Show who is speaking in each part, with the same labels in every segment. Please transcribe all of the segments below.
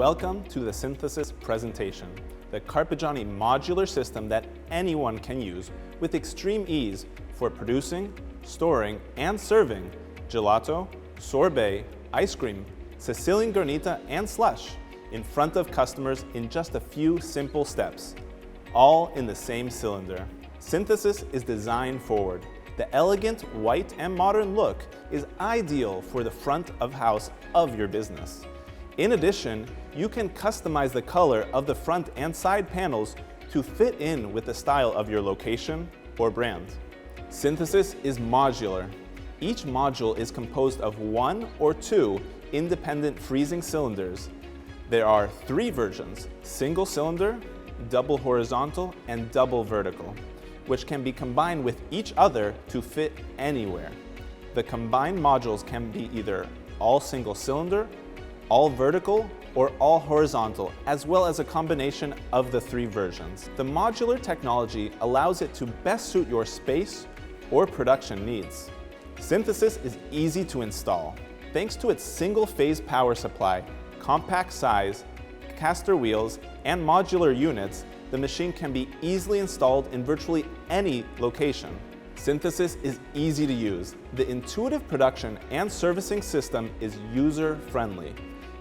Speaker 1: Welcome to the Synthesis presentation, the Carpigiani modular system that anyone can use with extreme ease for producing, storing, and serving gelato, sorbet, ice cream, Sicilian granita, and slush in front of customers in just a few simple steps, all in the same cylinder. Synthesis is design forward. The elegant, white, and modern look is ideal for the front of house of your business. In addition, you can customize the color of the front and side panels to fit in with the style of your location or brand. Synthesis is modular. Each module is composed of one or two independent freezing cylinders. There are three versions: single cylinder, double horizontal, and double vertical, which can be combined with each other to fit anywhere. The combined modules can be either all single cylinder, all vertical, or all horizontal, as well as a combination of the three versions. The modular technology allows it to best suit your space or production needs. Synthesis is easy to install. Thanks to its single-phase power supply, compact size, caster wheels, and modular units, the machine can be easily installed in virtually any location. Synthesis is easy to use. The intuitive production and servicing system is user-friendly.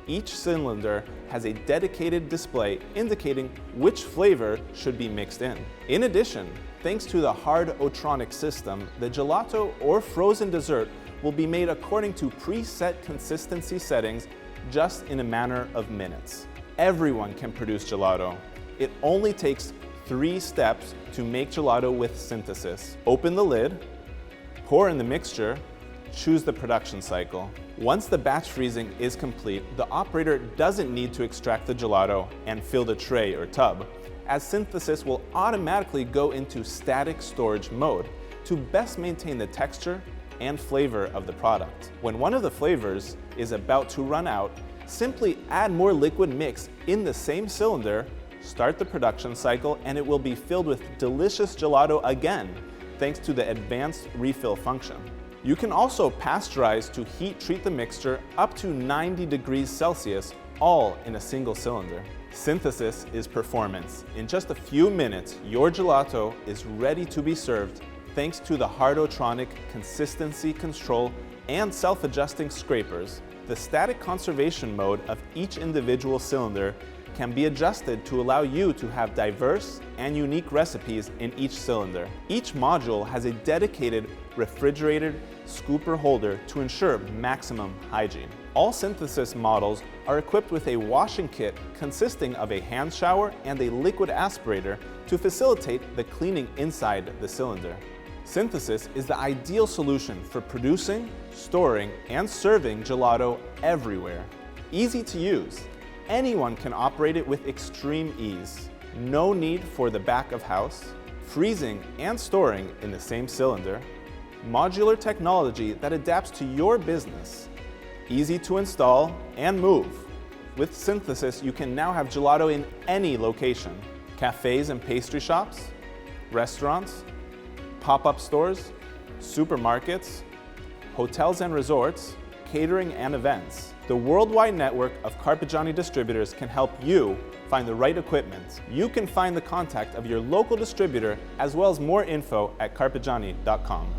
Speaker 1: Each cylinder has a dedicated display indicating which flavor should be mixed in. In addition, thanks to the hard Otronic system, the gelato or frozen dessert will be made according to preset consistency settings just in a matter of minutes. Everyone can produce gelato. It only takes 3 steps to make gelato with Synthesis. Open the lid, pour in the mixture, choose the production cycle. Once the batch freezing is complete, the operator doesn't need to extract the gelato and fill the tray or tub, as Synthesis will automatically go into static storage mode to best maintain the texture and flavor of the product. When one of the flavors is about to run out, simply add more liquid mix in the same cylinder, start the production cycle, and it will be filled with delicious gelato again, thanks to the advanced refill function. You can also pasteurize to heat treat the mixture up to 90 degrees Celsius, all in a single cylinder. Synthesis is performance. In just a few minutes, your gelato is ready to be served thanks to the Hardotronic consistency control and self-adjusting scrapers. The static conservation mode of each individual cylinder can be adjusted to allow you to have diverse and unique recipes in each cylinder. Each module has a dedicated refrigerated scooper holder to ensure maximum hygiene. All Synthesis models are equipped with a washing kit consisting of a hand shower and a liquid aspirator to facilitate the cleaning inside the cylinder. Synthesis is the ideal solution for producing, storing, and serving gelato everywhere. Easy to use. Anyone can operate it with extreme ease. No need for the back of house, freezing and storing in the same cylinder, modular technology that adapts to your business, easy to install and move. With Synthesis, you can now have gelato in any location: cafes and pastry shops, restaurants, pop-up stores, supermarkets, hotels and resorts, catering and events. The worldwide network of Carpigiani distributors can help you find the right equipment. You can find the contact of your local distributor as well as more info at carpigiani.com.